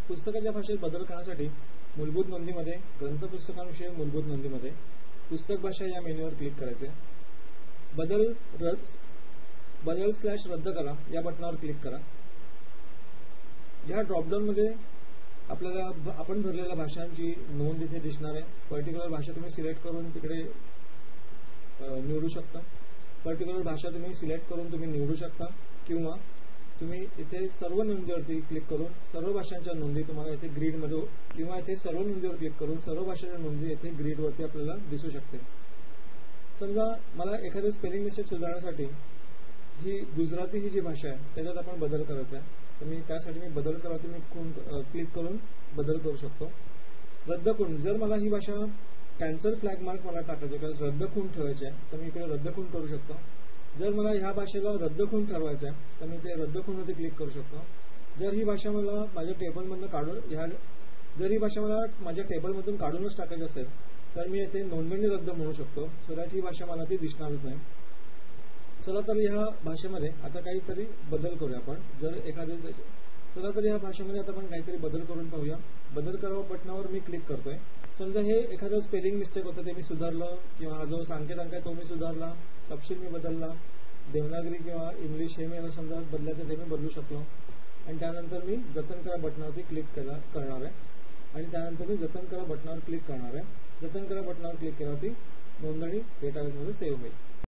पुस्तकाच्या भाषेत बदल करण्यासाठी मूलभूत नोंदीमध्ये ग्रंथपुस्तकांविषयी मूलभूत नोंदीमध्ये पुस्तक भाषा या मेन्यूवर क्लिक करायचे. बदल/रद्द करा या बटनावर क्लिक करा. या ड्रॉपडाऊनमध्ये आपल्याला आपण भरलेल्या भाषांची नोंद इथे दिसणार आहे. पर्टिक्युलर भाषा तुम्ही सिलेक्ट करून तिकडे निवडू शकता. पर्टिक्युलर भाषा तुम्ही सिलेक्ट करून तुम्ही निवडू शकता किंवा तुम्ही इथे सर्व नोंदीवरती क्लिक करून सर्व भाषांच्या नोंदी तुम्हाला इथे ग्रीडमध्ये किंवा इथे सर्व नोंदीवर क्लिक करून सर्व भाषांच्या नोंदी इथे ग्रीडवरती आपल्याला दिसू शकते. समजा मला एखादं स्पेलिंग मिस्टेक सुधारण्यासाठी ही गुजराती ही जी भाषा आहे त्याच्यात आपण बदल करायचा आहे. तर मी त्यासाठी बदल करायचं मी क्लिक करून बदल करू शकतो. रद्द खूण, जर मला ही भाषा कॅन्सल फ्लॅग मार्क मला टाकायचे किंवा रद्द खूण ठेवायचे आहे तर मी इकडे रद्द खूण करू शकतो. जर मला ह्या भाषेला रद्द खूण ठरवायचं आहे तर मी ते रद्द खूणमध्ये क्लिक करू शकतो. जर ही भाषा मला माझ्या टेबलमधून जर ही भाषा मला माझ्या टेबलमधून काढूनच टाकायची असेल तर मी इथे नोंदणी रद्द म्हणू शकतो. सो दॅट ही भाषा मला ती दिसणारच नाही. चला तर ह्या भाषेमध्ये आता काहीतरी बदल करूया आपण. चला तर ह्या भाषेमध्ये आता आपण काहीतरी बदल करून पाहूया. बदल करा बटनावर मी क्लिक करतोय. समजा हे एखादं स्पेलिंग मिस्टेक होतं ते मी सुधारलं किंवा हा जो संकेतांक आहे तो मी सुधारला, तपशील मी बदलला, देवनागरी किंवा इंग्लिश हे मी समजा बदलायचं ते मी बदलू शकलो आणि त्यानंतर मी जतन करा बटनावरती क्लिक करणार आहे आणि त्यानंतर मी जतन करा बटनावर क्लिक करणार आहे. जतन करा बटनावर क्लिक केल्यावरती नोंदणी डेटाबेसमध्ये सेव्ह होईल.